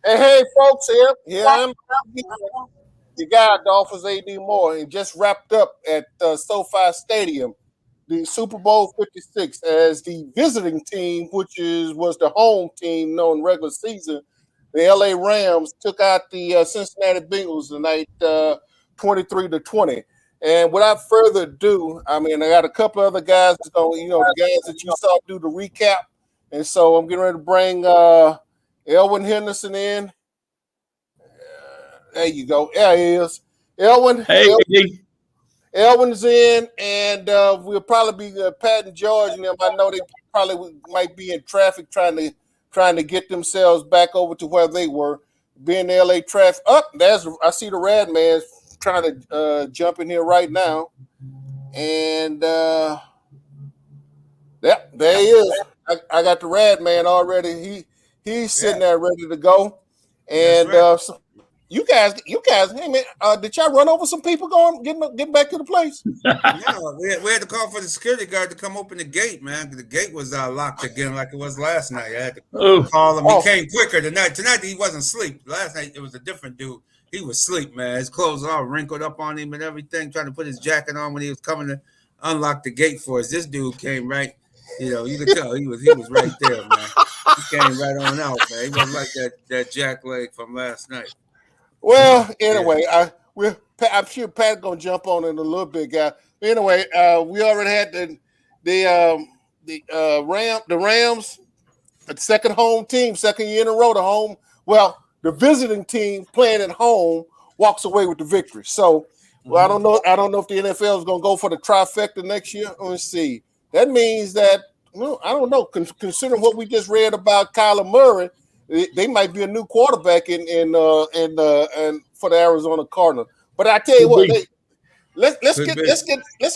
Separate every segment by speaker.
Speaker 1: Hey, folks, here I'm the guy, Adolphus A.D. Moore, and just wrapped up at SoFi Stadium, the Super Bowl 56, as the visiting team, which was the home team known regular season, the L.A. Rams took out the Cincinnati Bengals tonight, 23-20. And without further ado, I mean, I got a couple other guys that's going, the guys that you saw do the recap, and so I'm getting ready to bring Elwyn Henderson in. There you go. There he is. Elwyn.
Speaker 2: Hey,
Speaker 1: Elwyn's in, and we'll probably be Pat and George and them. I know they probably might be in traffic trying to get themselves back over to where they were. Being the LA traffic. I see the Rad man trying to jump in here right now. And there he is. I got the Rad man already. He's sitting there ready to go. And so you guys, hey man, did y'all run over some people getting back to the place?
Speaker 3: No, we had to call for the security guard to come open the gate, man. The gate was locked again like it was last night. I had to call him. He came quicker tonight. Tonight he wasn't asleep. Last night it was a different dude. He was asleep, man. His clothes all wrinkled up on him and everything, trying to put his jacket on when he was coming to unlock the gate for us. This dude came right, you could tell he was right there, man. He came right on out, man. He wasn't like that jack leg from last night.
Speaker 1: Well, anyway, I'm sure Pat's gonna jump on in a little bit, guy. Anyway, we already had the Rams, the second home team, second year in a row. The visiting team playing at home walks away with the victory. So, I don't know if the NFL is gonna go for the trifecta next year. Let's see. That means that I don't know. Considering what we just read about Kyler Murray. They might be a new quarterback in for the Arizona Cardinals. But I tell you what, let's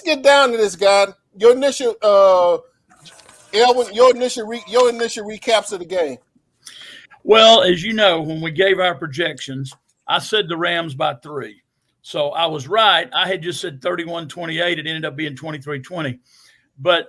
Speaker 1: get down to this, guy. Your initial Elwyn, your initial recaps of the game.
Speaker 2: Well, as you know, when we gave our projections, I said the Rams by 3. So I was right. I had just said 31-28. It ended up being 23-20. But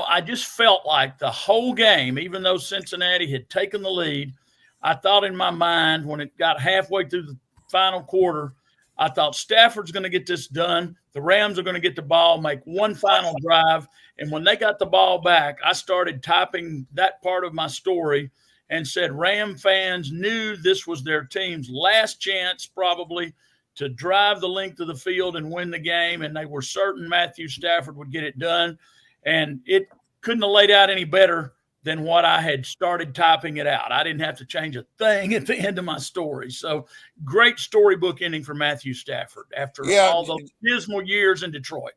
Speaker 2: I just felt like the whole game, even though Cincinnati had taken the lead, I thought in my mind when it got halfway through the final quarter, I thought Stafford's going to get this done. The Rams are going to get the ball, make one final drive. And when they got the ball back, I started typing that part of my story and said Ram fans knew this was their team's last chance probably to drive the length of the field and win the game. And they were certain Matthew Stafford would get it done. And it couldn't have laid out any better than what I had started typing it out. I didn't have to change a thing at the end of my story. So great storybook ending for Matthew Stafford after all those dismal years in Detroit.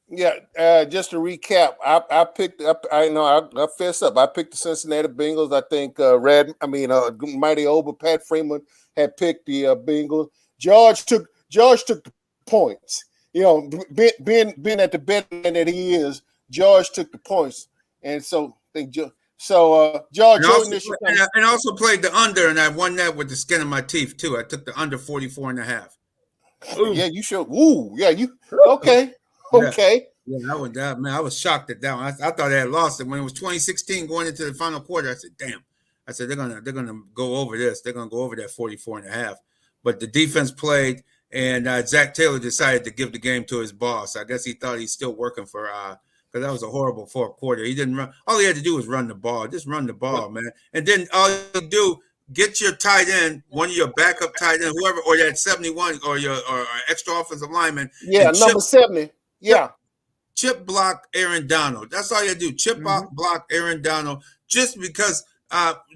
Speaker 1: Yeah, just to recap, I picked up. I fess up. I picked the Cincinnati Bengals. I think Mighty Old Pat Freeman had picked the Bengals. George took the points. Being at the betting that he is. George took the points, and so George.
Speaker 3: And also played the under, and I won that with the skin of my teeth too. I took the under 44.5.
Speaker 1: Yeah, you should. Ooh, yeah, you okay? Okay.
Speaker 3: Yeah, I was shocked at that one. I thought they had lost it when it was 2016 going into the final quarter. I said, "Damn!" I said they're gonna go over this. They're gonna go over that 44.5. But the defense played, and Zach Taylor decided to give the game to his boss. I guess he thought he's still working for. Because that was a horrible fourth quarter. He didn't run. All he had to do was run the ball. Just run the ball, man. And then all you do, get your tight end, one of your backup tight end, whoever, or that 71, or your extra offensive lineman.
Speaker 1: Yeah, number 70. Yeah.
Speaker 3: Chip block Aaron Donald. That's all you do. Chip block Aaron Donald. Just because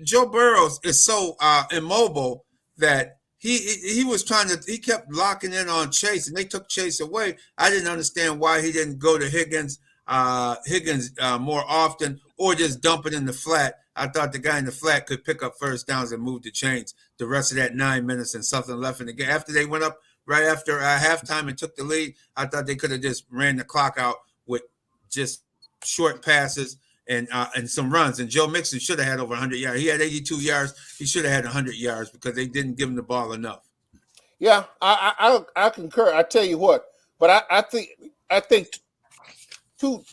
Speaker 3: Joe Burrows is so immobile that he was he kept locking in on Chase, and they took Chase away. I didn't understand why he didn't go to Higgins more often, or just dump it in the flat. I thought the guy in the flat could pick up first downs and move the chains the rest of that 9 minutes and something left in the game. After they went up right after halftime and took the lead, I thought they could have just ran the clock out with just short passes and some runs. And Joe Mixon should have had over 100 yards. He had 82 yards. He should have had 100 yards because they didn't give him the ball enough.
Speaker 1: Yeah, I concur. I tell you what, but I think two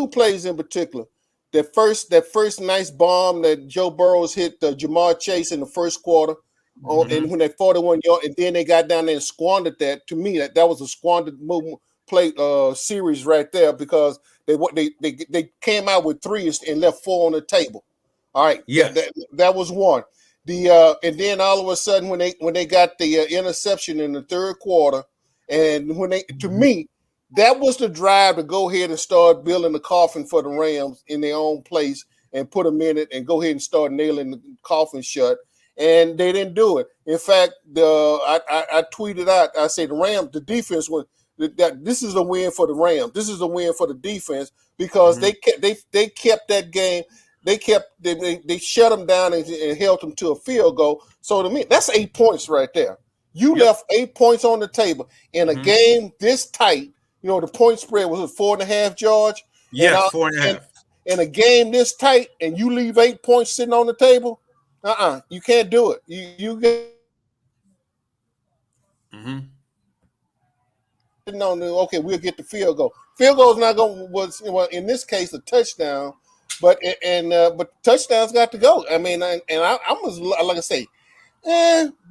Speaker 1: plays in particular. that first nice bomb that Joe Burrows hit Jamar Chase in the first quarter, and when they 41 yard, and then they got down there and squandered that. To me, that was a squandered play series right there, because they came out with threes and left 4 on the table. All right, that was one. And then all of a sudden when they got the interception in the third quarter, and to me, that was the drive to go ahead and start building the coffin for the Rams in their own place and put them in it and go ahead and start nailing the coffin shut. And they didn't do it. In fact, I tweeted out, I said the Rams, the defense was that this is a win for the Rams. This is a win for the defense, because they kept that game. They shut them down and held them to a field goal. So to me, that's 8 points right there. You left 8 points on the table in a game this tight. The point spread was 4.5, George.
Speaker 3: Yeah, 4.5.
Speaker 1: In a game this tight, and you leave 8 points sitting on the table, you can't do it. You get okay, we'll get the field goal. Field goal is not was in this case a touchdown, but touchdowns got to go. I mean, I was like I say,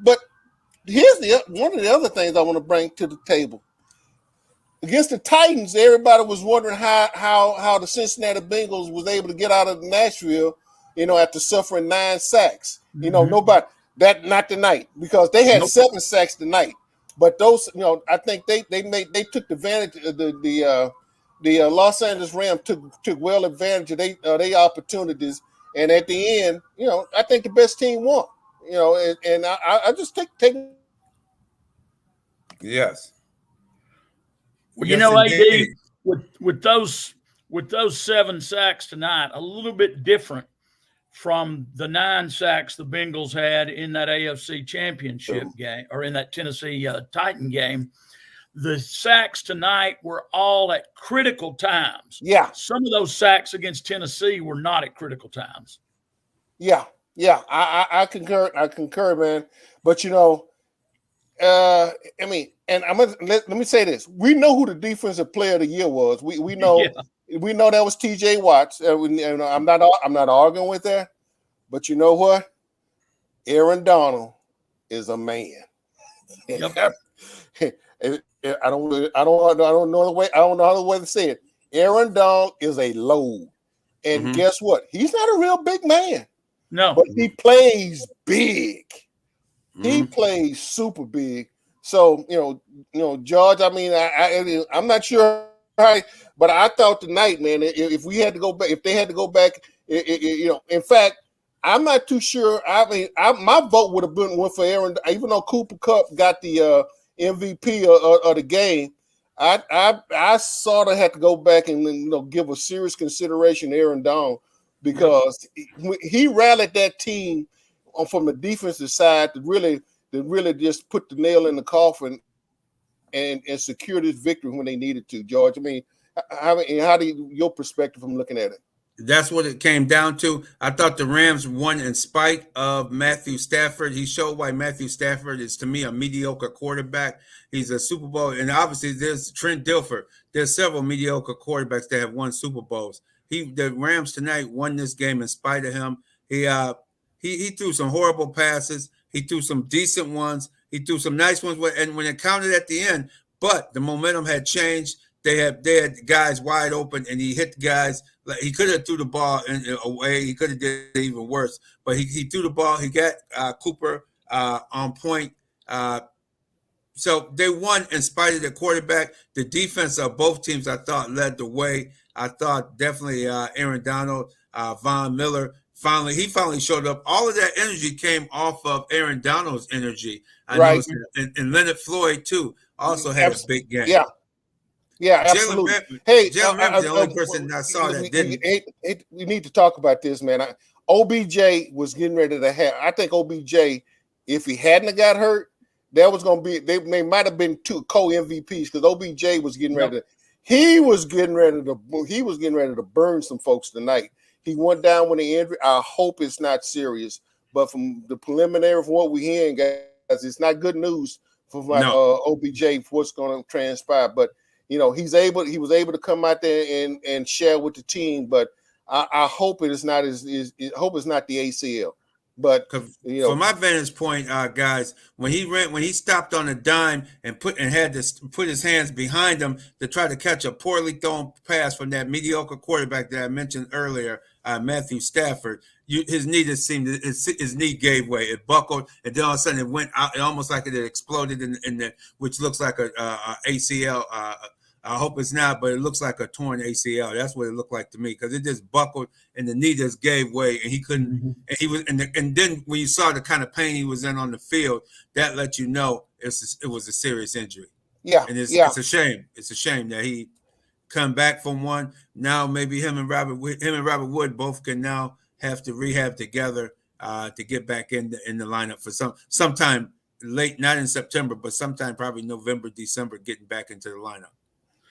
Speaker 1: but here's one of the other things I want to bring to the table. Against the Titans, everybody was wondering how the Cincinnati Bengals was able to get out of Nashville, after suffering 9 sacks. Nobody not tonight, because they had 7 sacks tonight. But those, I think they took advantage of the Los Angeles Rams took well advantage of their opportunities, and at the end, I think the best team won. And I just take.
Speaker 3: Yes.
Speaker 2: Well, AD, with those 7 sacks tonight, a little bit different from the 9 sacks the Bengals had in that AFC Championship game, or in that Tennessee Titan game. The sacks tonight were all at critical times.
Speaker 1: Yeah.
Speaker 2: Some of those sacks against Tennessee were not at critical times.
Speaker 1: Yeah. I concur, man. But and let me say this: we know who the defensive player of the year was. We know that was T.J. Watts. I'm not arguing with that, but you know what? Aaron Donald is a man.
Speaker 2: Yep.
Speaker 1: I don't know the other way to say it. Aaron Donald is a load, and guess what? He's not a real big man.
Speaker 2: No,
Speaker 1: but he plays big. He plays super big. So George. I mean, I'm not sure, right? But I thought tonight, man, if we had to go back, if they had to go back, in fact, I'm not too sure. I mean, my vote would have been one for Aaron, even though Cooper Kupp got the MVP of the game. I sort of had to go back and give a serious consideration to Aaron Donald, because he rallied that team from the defensive side to really just put the nail in the coffin and secure this victory when they needed to. George, I mean, how do your perspective from looking at it?
Speaker 3: That's what it came down to. I thought the Rams won in spite of Matthew Stafford. He showed why Matthew Stafford is, to me, a mediocre quarterback. He's a Super Bowl, and obviously there's Trent Dilfer. There's several mediocre quarterbacks that have won Super Bowls. The Rams tonight won this game in spite of him. He threw some horrible passes. He threw some decent ones. He threw some nice ones, and when it counted at the end, but the momentum had changed. They had guys wide open, and he hit the guys. He could have threw the ball away. He could have did it even worse, but he threw the ball. He got Cooper on point. So they won in spite of the quarterback. The defense of both teams, I thought, led the way. I thought definitely Aaron Donald, Von Miller, he finally showed up. All of that energy came off of Aaron Donald's energy. I noticed, and Leonard Floyd too also had a big game.
Speaker 1: Yeah, absolutely.
Speaker 3: Jalen Ramsey, the only person I saw that didn't.
Speaker 1: We need to talk about this, man. OBJ was getting ready to have. I think OBJ, if he hadn't got hurt, that was going to be. They might have been 2 co-MVPs, because OBJ was getting ready. He was getting ready to burn some folks tonight. He went down with an injury. I hope it's not serious, but from the preliminary from what we're hearing, guys, it's not good news for OBJ for what's going to transpire. But he was able to come out there and share with the team. But I hope it is not hope it's not the ACL. But
Speaker 3: from my vantage point, guys, when he stopped on a dime and had to put his hands behind him to try to catch a poorly thrown pass from that mediocre quarterback that I mentioned earlier, Matthew Stafford, his knee gave way. It buckled, and then all of a sudden it went out, almost like it had exploded in the, which looks like a ACL. I hope it's not, but it looks like a torn ACL. That's what it looked like to me, because it just buckled and the knee just gave way, and he couldn't. Mm-hmm. And he was, and then when you saw the kind of pain he was in on the field, that let you know it was a serious injury.
Speaker 1: Yeah,
Speaker 3: and it's a shame. It's a shame that he come back from one. Now maybe him and Robert Wood both can now have to rehab together to get back in the lineup for sometime late, not in September, but sometime probably November, December, getting back into the lineup.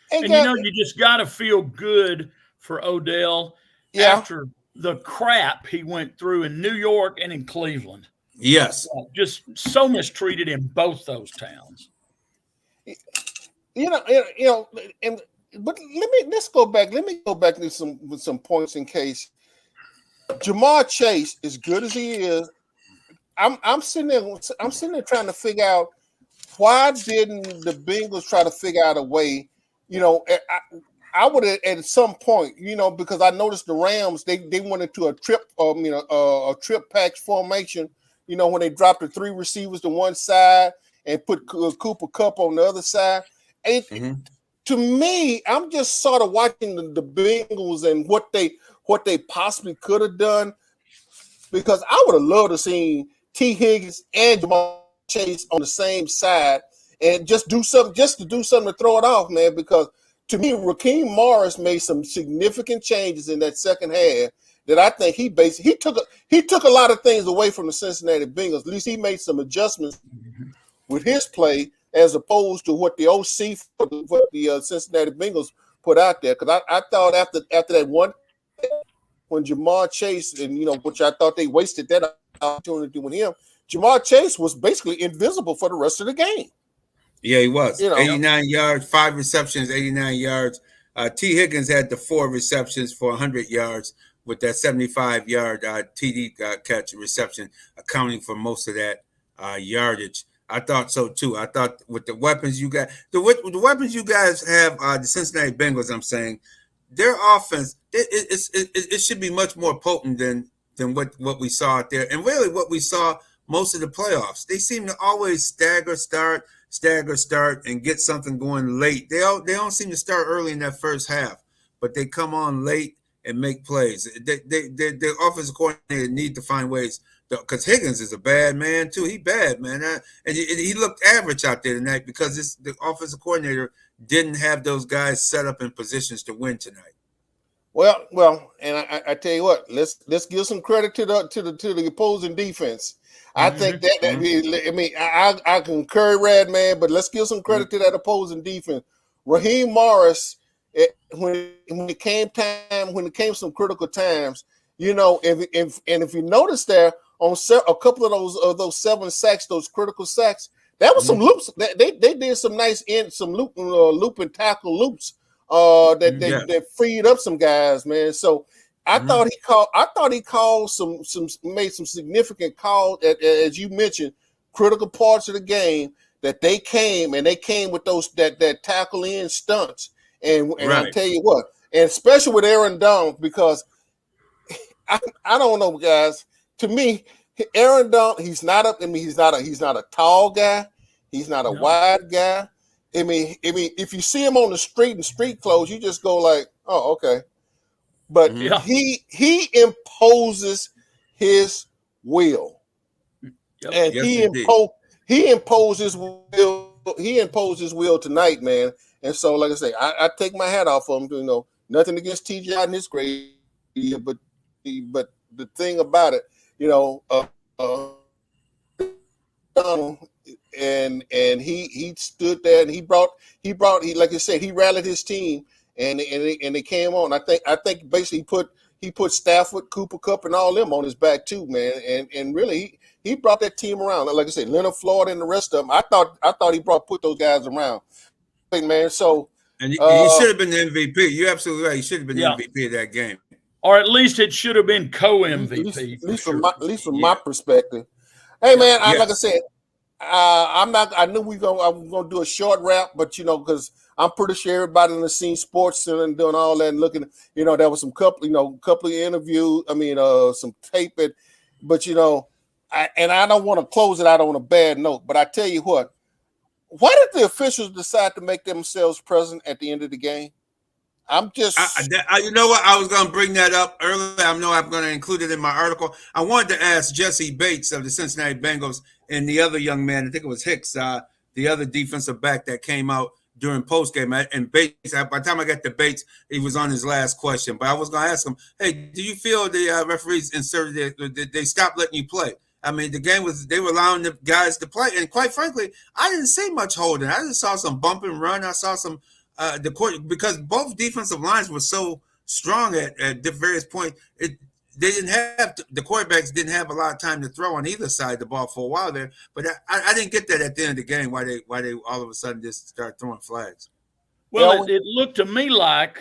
Speaker 2: And you just got to feel good for Odell after the crap he went through in New York and in Cleveland.
Speaker 3: Yes.
Speaker 2: Just so mistreated in both those towns.
Speaker 1: But let's go back. Let me go back to some points in case. Jamar Chase, as good as he is, I'm sitting there trying to figure out, why didn't the Bengals try to figure out a way? I would have at some point, because I noticed the Rams, they went into a trip patch formation, when they dropped the 3 receivers to one side and put Cooper Kupp on the other side. And to me, I'm just sort of watching the Bengals and what they possibly could have done, because I would have loved to see T. Higgins and Jamar Chase on the same side and just do something to throw it off, man. Because to me, Raheem Morris made some significant changes in that second half that I think he took a lot of things away from the Cincinnati Bengals. At least he made some adjustments with his play as opposed to what the OC what the Cincinnati Bengals put out there. Because I thought after that one, when Jamar Chase and which I thought they wasted that opportunity with him, Jamar Chase was basically invisible for the rest of the game.
Speaker 3: Yeah, he was. 89 yards, 5 receptions, 89 yards. T. Higgins had the 4 receptions for 100 yards with that 75-yard TD catch reception, accounting for most of that yardage. I thought so too. I thought with the weapons you got, the weapons you guys have, the Cincinnati Bengals, I'm saying, their offense, it should be much more potent than what we saw out there, and really what we saw most of the playoffs. They seem to always stagger start, and get something going late. They don't seem to start early in that first half, but they come on late and make plays. The offensive coordinator need to find ways, because Higgins is a bad man too. He bad, man, and he looked average out there tonight because the offensive coordinator didn't have those guys set up in positions to win tonight.
Speaker 1: Well, and I tell you what, let's give some credit to the opposing defense. I think I concur, Radman, but let's give some credit to that opposing defense. Raheem Morris, when it came some critical times, if you notice there on a couple of those 7 sacks, those critical sacks, that was some loops. They did some nice loop and tackle loops that freed up some guys, man. So I thought he called made some significant calls, as you mentioned, critical parts of the game that they came with those that tackle in stunts. And I tell you what, and especially with Aaron Donald, because I don't know, guys. To me, Aaron Donald, he's not a tall guy, he's not a wide guy. I mean, if you see him on the street in street clothes, you just go like, oh, okay. But he imposes his will, and he imposed his will. He imposed his will tonight, man. And so, like I say, I take my hat off for him. Nothing against TJ and his grade, but the thing about it, and he stood there and he brought like I said, he rallied his team. And they came on. I think basically he put Stafford, Cooper Kupp, and all them on his back too, man. And really he brought that team around. Like I said, Leonard Floyd and the rest of them. I thought he put those guys around, man. So
Speaker 3: and he should have been the MVP. You're absolutely right. He should have been the MVP of that game.
Speaker 2: or at least it should have been co-MVP
Speaker 1: At
Speaker 2: for
Speaker 1: least
Speaker 2: sure.
Speaker 1: at least from my perspective. Hey man,
Speaker 3: Yes.
Speaker 1: like I said, I'm not. I knew I'm gonna do a short wrap, but because I'm pretty sure everybody in the scene, sports center, and doing all that, and looking. There was some couple of interviews. I mean, some tape it, but I don't want to close it out on a bad note. But I tell you what, why did the officials decide to make themselves present at the end of the game? I'm just.
Speaker 3: You know what? I was going to bring that up earlier. I know I'm going to include it in my article. I wanted to ask Jesse Bates of the Cincinnati Bengals and the other young man, I think it was Hicks, the other defensive back that came out during postgame. And Bates, by the time I got to Bates, he was on his last question. But I was going to ask him, hey, do you feel the referees they stopped letting you play? I mean, the game they were allowing the guys to play. And quite frankly, I didn't see much holding. I just saw some bump and run. I saw some the court, because both defensive lines were so strong at various points. They didn't have the quarterbacks didn't have a lot of time to throw on either side of the ball for a while there. But I didn't get that at the end of the game. Why they all of a sudden just start throwing flags?
Speaker 2: Well, it looked to me like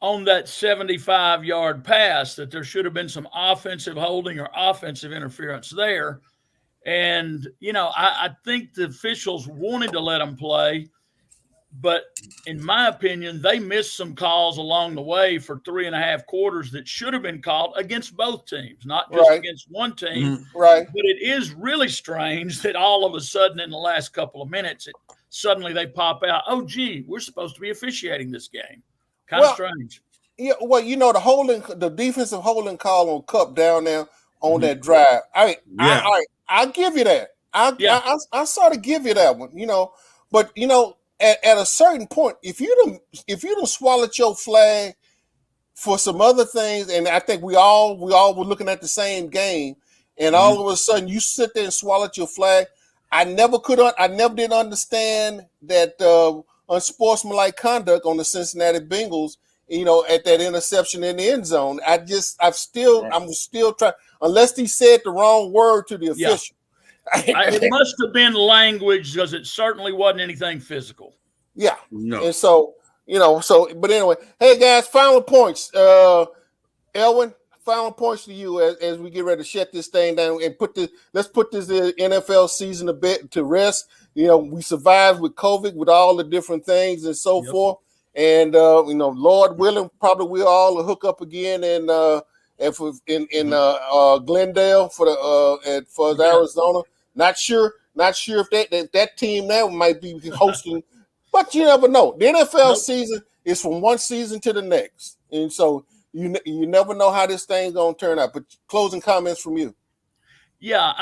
Speaker 2: on that 75-yard pass that there should have been some offensive holding or offensive interference there. And, I think the officials wanted to let them play, but in my opinion, they missed some calls along the way for 3.5 quarters that should have been called against both teams, not just against one team.
Speaker 1: Mm-hmm. Right.
Speaker 2: But it is really strange that all of a sudden in the last couple of minutes, suddenly they pop out, oh, gee, we're supposed to be officiating this game. Kind of strange.
Speaker 1: Yeah, well, the defensive holding call on Cup down there on that drive. I'll give you that. I sort of give you that one, but at a certain point, if you don't swallow your flag for some other things, and I think we all were looking at the same game, and all of a sudden you sit there and swallow your flag. I never did understand that unsportsmanlike conduct on the Cincinnati Bengals. At that interception in the end zone. I'm still trying, unless he said the wrong word to the official.
Speaker 2: It must have been language, because it certainly wasn't anything physical.
Speaker 1: Yeah.
Speaker 3: No.
Speaker 1: And but anyway, hey guys, final points. Elwyn, final points to you as we get ready to shut this thing down and let's put this NFL season a bit to rest. We survived with COVID, with all the different things and so forth. And Lord willing, probably we all hook up again in Glendale for Arizona. Not sure if that team now might be hosting, but you never know. The NFL season is from one season to the next, and so you never know how this thing's gonna turn out. But closing comments from you.
Speaker 2: Yeah,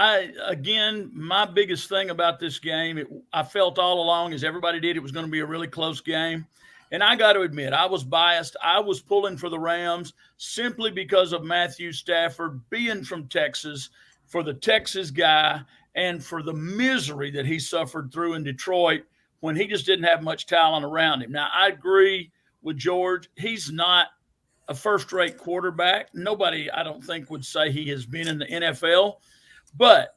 Speaker 2: my biggest thing about this game, I felt all along, as everybody did, it was going to be a really close game. And I got to admit, I was biased. I was pulling for the Rams simply because of Matthew Stafford being from Texas, for the Texas guy, and for the misery that he suffered through in Detroit when he just didn't have much talent around him. Now, I agree with George. He's not a first-rate quarterback. Nobody, I don't think, would say he has been in the NFL. But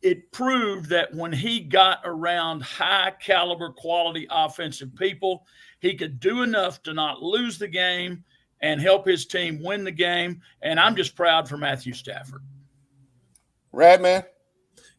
Speaker 2: it proved that when he got around high-caliber, quality offensive people, he could do enough to not lose the game and help his team win the game. And I'm just proud for Matthew Stafford.
Speaker 1: Radman?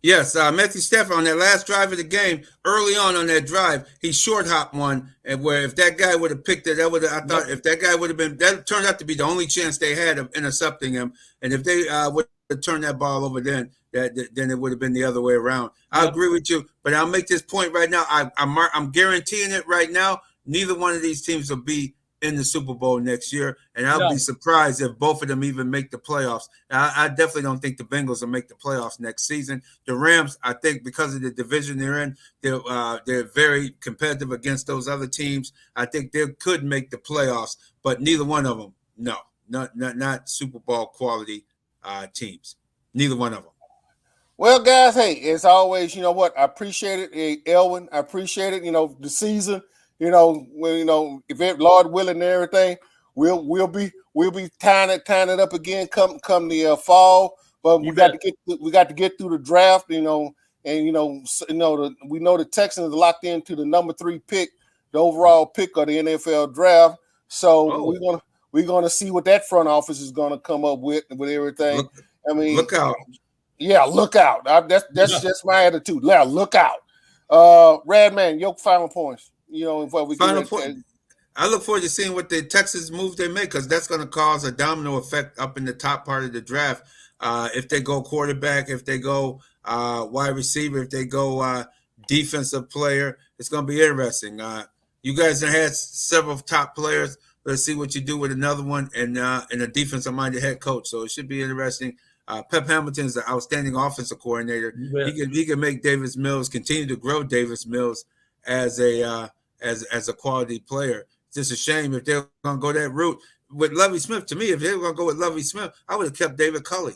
Speaker 3: Yes, Matthew Stafford on that last drive of the game, early on that drive, he short hopped one, and where if that guy would have picked it, if that guy would have been, that turned out to be the only chance they had of intercepting him. And if they would have turned that ball over then it would have been the other way around. I agree with you, but I'll make this point right now. I'm guaranteeing it right now. Neither one of these teams will be in the Super Bowl next year, and I'll be surprised if both of them even make the playoffs. I definitely don't think the Bengals will make the playoffs next season. The Rams, I think, because of the division they're in, they're very competitive against those other teams. I think they could make the playoffs, but neither one of them, not Super Bowl quality teams. Neither one of them.
Speaker 1: Well, guys, hey, as always, you know what? I appreciate it, hey, Elwyn. I appreciate it. The season. If Lord willing and everything, we'll be tying it up again come the fall. But we got to get through the draft, we know the Texans are locked into the number 3 pick, the overall pick of the NFL draft. So we're going to see what that front office is going to come up with everything.
Speaker 3: Look out.
Speaker 1: Yeah, look out. That's just my attitude. Yeah, look out. Radman, your final points. Before we
Speaker 3: final point. I look forward to seeing what the Texas move they make, because that's going to cause a domino effect up in the top part of the draft. If they go quarterback, if they go wide receiver, if they go defensive player, it's going to be interesting. You guys have had several top players. Let's see what you do with another one and a defensive-minded head coach. So it should be interesting. Pep Hamilton is an outstanding offensive coordinator. He can make Davis Mills continue to grow Davis Mills as a quality player. It's just a shame if they're going to go that route with Lovie Smith. To me, if they were going to go with Lovie Smith, I would have kept David Culley.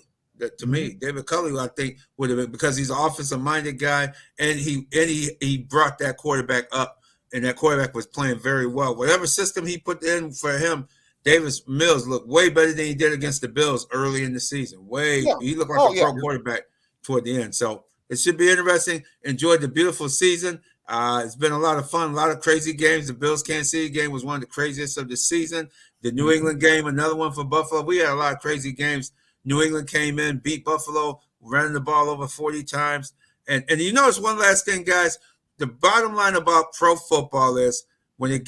Speaker 3: To me, David Culley, I think, would have been, because he's an offensive-minded guy, and he brought that quarterback up, and that quarterback was playing very well. Whatever system he put in for him, Davis Mills looked way better than he did against the Bills early in the season. He looked like a pro quarterback toward the end. So it should be interesting. Enjoyed the beautiful season. It's been a lot of fun, a lot of crazy games. The Bills-Kansas City game was one of the craziest of the season. The New England game, another one for Buffalo. We had a lot of crazy games. New England came in, beat Buffalo, ran the ball over 40 times. And you notice one last thing, guys. The bottom line about pro football is when the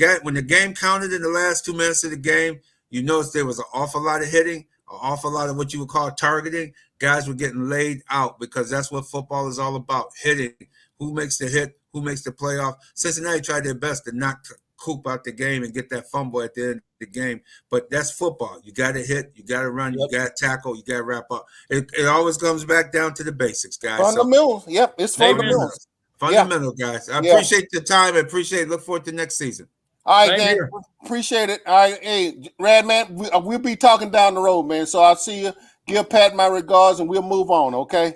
Speaker 3: game counted in the last 2 minutes of the game, you notice there was an awful lot of hitting, an awful lot of what you would call targeting. Guys were getting laid out, because that's what football is all about, hitting. Who makes the hit? Who makes the playoff? Cincinnati tried their best to knock Coop out the game and get that fumble at the end of the game. But that's football. You got to hit, you got to run, you got to tackle, you got to wrap up. It always comes back down to the basics, guys.
Speaker 1: Fundamentals. It's fundamentals.
Speaker 3: Fundamental, guys. I appreciate the time. I appreciate it. Look forward to next season.
Speaker 1: All right, gang. Appreciate it. All right, hey, Radman, we'll be talking down the road, man. So I'll see you. Give Pat my regards, and we'll move on, okay?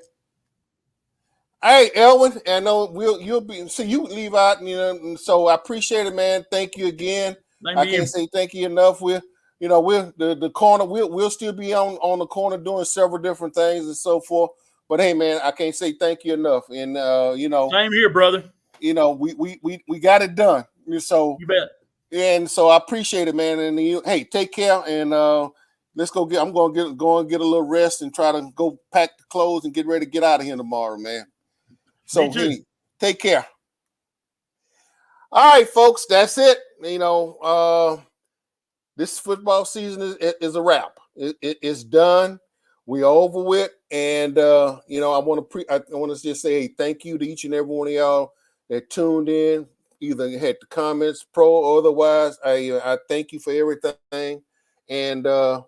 Speaker 1: All right, Elwyn, I know you'll be. So you leave out, so I appreciate it, man. Thank you again. I can't say thank you enough. We're the corner. We'll still be on the corner doing several different things and so forth. But hey, man, I can't say thank you enough. And
Speaker 2: same here, brother.
Speaker 1: We got it done. So
Speaker 2: you bet.
Speaker 1: And so I appreciate it, man. And hey, take care, and let's go get. I'm going to go and get a little rest and try to go pack the clothes and get ready to get out of here tomorrow, man. So hey, take care. All right, folks, that's it. This football season is a wrap. It's done. We're over with, and I want to just say hey, thank you to each and every one of y'all that tuned in. Either had the comments, pro or otherwise. I thank you for everything, and as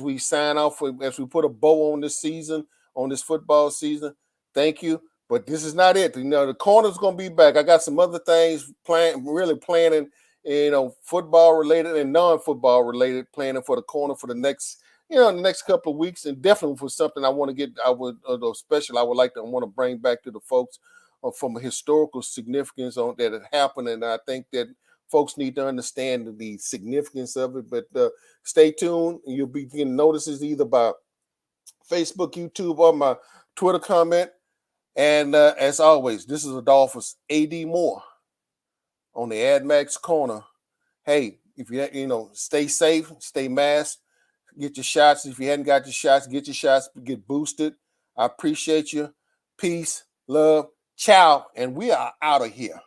Speaker 1: we sign off, as we put a bow on this season, on this football season, thank you. But this is not it. The corner's going to be back. I got some other things planning, football related and non-football related, planning for the corner for the next couple of weeks, and definitely for something I want to get. I would want to bring back to the folks from a historical significance on that had happened, and I think that folks need to understand the significance of it. But stay tuned. You'll be getting notices either by Facebook, YouTube, or my Twitter comment. And as always, this is Adolphus A.D. Moore on the AdMax Corner. Hey, if you stay safe, stay masked, get your shots. If you hadn't got your shots, get your shots, get boosted. I appreciate you. Peace, love, ciao, and we are out of here.